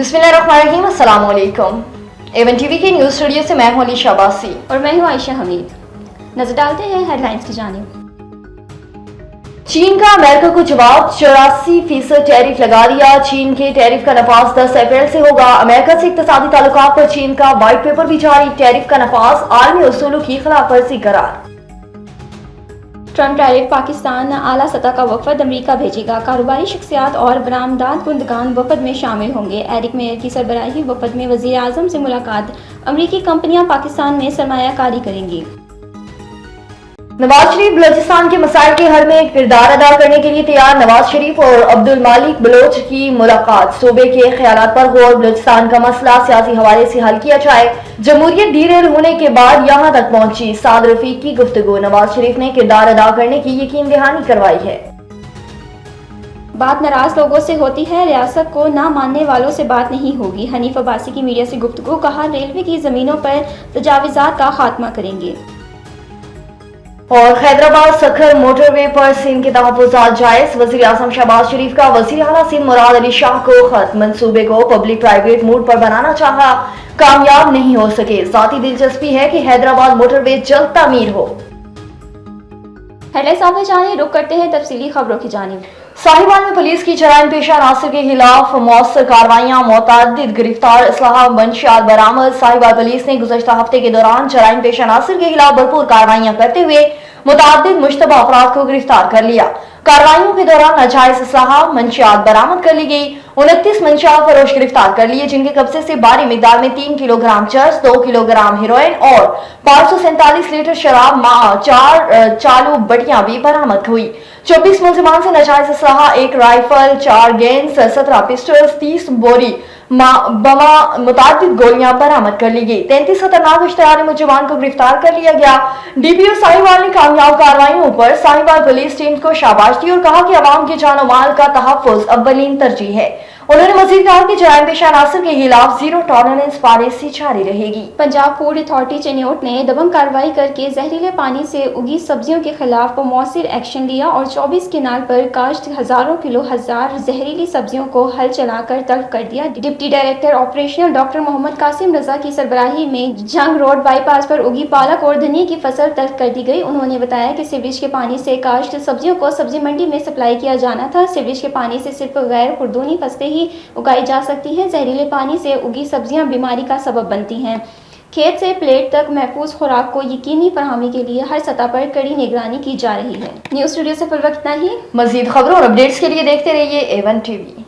बिस्मिल्लाहिर्रहमानिर्रहीम, अस्सलाम वालेकुम। एवन टीवी के न्यूज़ स्टूडियो से मैं हूं अली शाबासी और मैं हूं आयशा हमीद। नजर डालते हैं हेडलाइंस की जानिब। चीन का अमेरिका को जवाब, 84% टैरिफ लगा दिया। चीन के टैरिफ का नफाज 10 अप्रैल से होगा। अमेरिका से इक्तिसादी ताल्लुकात पर चीन का व्हाइट पेपर भी जारी। टैरिफ का नफाज आलमी उसूलों की खिलाफ वर्जी करार। ट्रंप टैरिफ पाकिस्तान आला सतह का वफद अमेरिका भेजेगा। कारोबारी शख्सियात और बरामदात कुंदगान वफद में शामिल होंगे। एरिक मेयर की सरबराही वफद में वज़ीर आज़म से मुलाकात। अमरीकी कंपनियां पाकिस्तान में सरमायाकारी करेंगी। नवाज शरीफ बलूचिस्तान के मसाइल के हल में किरदार अदा करने के लिए तैयार। नवाज शरीफ और अब्दुल मालिक बलोच की मुलाकात। सूबे के ख्यालात पर गौर। बलूचिस्तान का मसला सियासी हवाले से हल किया जाए। जमहूरियत डीरेल होने के बाद यहां तक पहुंची। साद रफीक की गुफ्तगू। नवाज शरीफ ने किरदार अदा करने की यकीन दहानी करवाई है। बात नाराज लोगों से होती है, रियासत को ना मानने वालों से बात नहीं होगी। हनीफ अब्बासी की मीडिया से गुफ्तगू। कहा, रेलवे की जमीनों पर तजाविजात का खात्मा करेंगे। और हैदराबाद सखर मोटरवे पर सिंध के तहफ़्फ़ुज़ात जायज़। वज़ीर आज़म शहबाज शरीफ का वज़ीर आला सिंध मुराद अली शाह को खत। मंसूबे को पब्लिक प्राइवेट मूड पर बनाना चाहा, कामयाब नहीं हो सके। ज़ाती दिलचस्पी है कि हैदराबाद मोटरवे जल्द तामीर हो। हेडलाइंस आप जानिए, रुक करते हैं तफसीली खबरों की जानिब। साहिवाल में पुलिस की जराइम पेशा अनासर के खिलाफ मौसर कार्रवाइयां। मुतअद्दिद गिरफ्तार, असलहा, मंशियात बरामद। साहिवाल पुलिस ने गुज़श्ता हफ्ते के दौरान जराइम पेशा अनासर के खिलाफ भरपूर कार्रवाइयां करते हुए मुतअद्दिद मुश्तबा अफराद को गिरफ्तार कर लिया। कार्रवाइयों के दौरान नाजायज असलहा, मंशियात बरामद कर ली गई। 29 मंशियात फरोश गिरफ्तार कर लिए, जिनके कब्जे से भारी मिकदार में 3 किलोग्राम चर्स, 2 किलोग्राम हेरोइन और 547 लीटर शराब, 4 चालू बटियां भी बरामद हुई। 24 मुलजिमान से नाजायज असलहा, 1 राइफल, 4 गेंस, 17 पिस्टल्स, 30 बोरी बमा, मुताबिक गोलियां बरामद कर ली गई। 33 खतरनाक इश्तिहारी मुलजिमान को गिरफ्तार कर लिया गया। डीपीओ साहिवाल ने कामयाब कार्रवाइयों पर साहिवाल पुलिस टीम को शाबाश दी और कहा कि अवाम के जान और माल का तहफ़्फ़ुज़ अव्वलीन तरजीह है। उन्होंने मज़ीद कहा कि जराइम पेशा अनासर के खिलाफ जीरो टॉलरेंस पॉलिसी जारी रहेगी। पंजाब फूड अथॉरिटी चिन्योट ने दबंग कार्रवाई करके जहरीले पानी से उगी सब्जियों के खिलाफ मौसिर एक्शन लिया और 24 किनाल पर काश्त हजारों किलो जहरीली सब्जियों को हल चलाकर तल्फ कर दिया। Deputy director operational doctor Mohammad Qasim Raza की सरबराही में जंग रोड बाईपास पर उगी पालक और धनिया की फसल तल्फ कर दी गई। उन्होंने बताया कि सीवरेज के पानी से काश्त सब्जियों को सब्जी मंडी में सप्लाई किया जाना था। सीवरेज के पानी से सिर्फ गैर खुर्दूनी फसलें ही उगाई जा सकती हैं। जहरीले पानी से उगी सब्जियां बीमारी का सबब बनती हैं। खेत से प्लेट तक महफूज खुराक को यकीनी फरहमी के लिए हर सतह पर कड़ी निगरानी की जा रही है। न्यूज़ स्टूडियो से फिलहाल इतना ही। मजीद खबरों और अपडेट्स के लिए देखते रहिए एवन टीवी।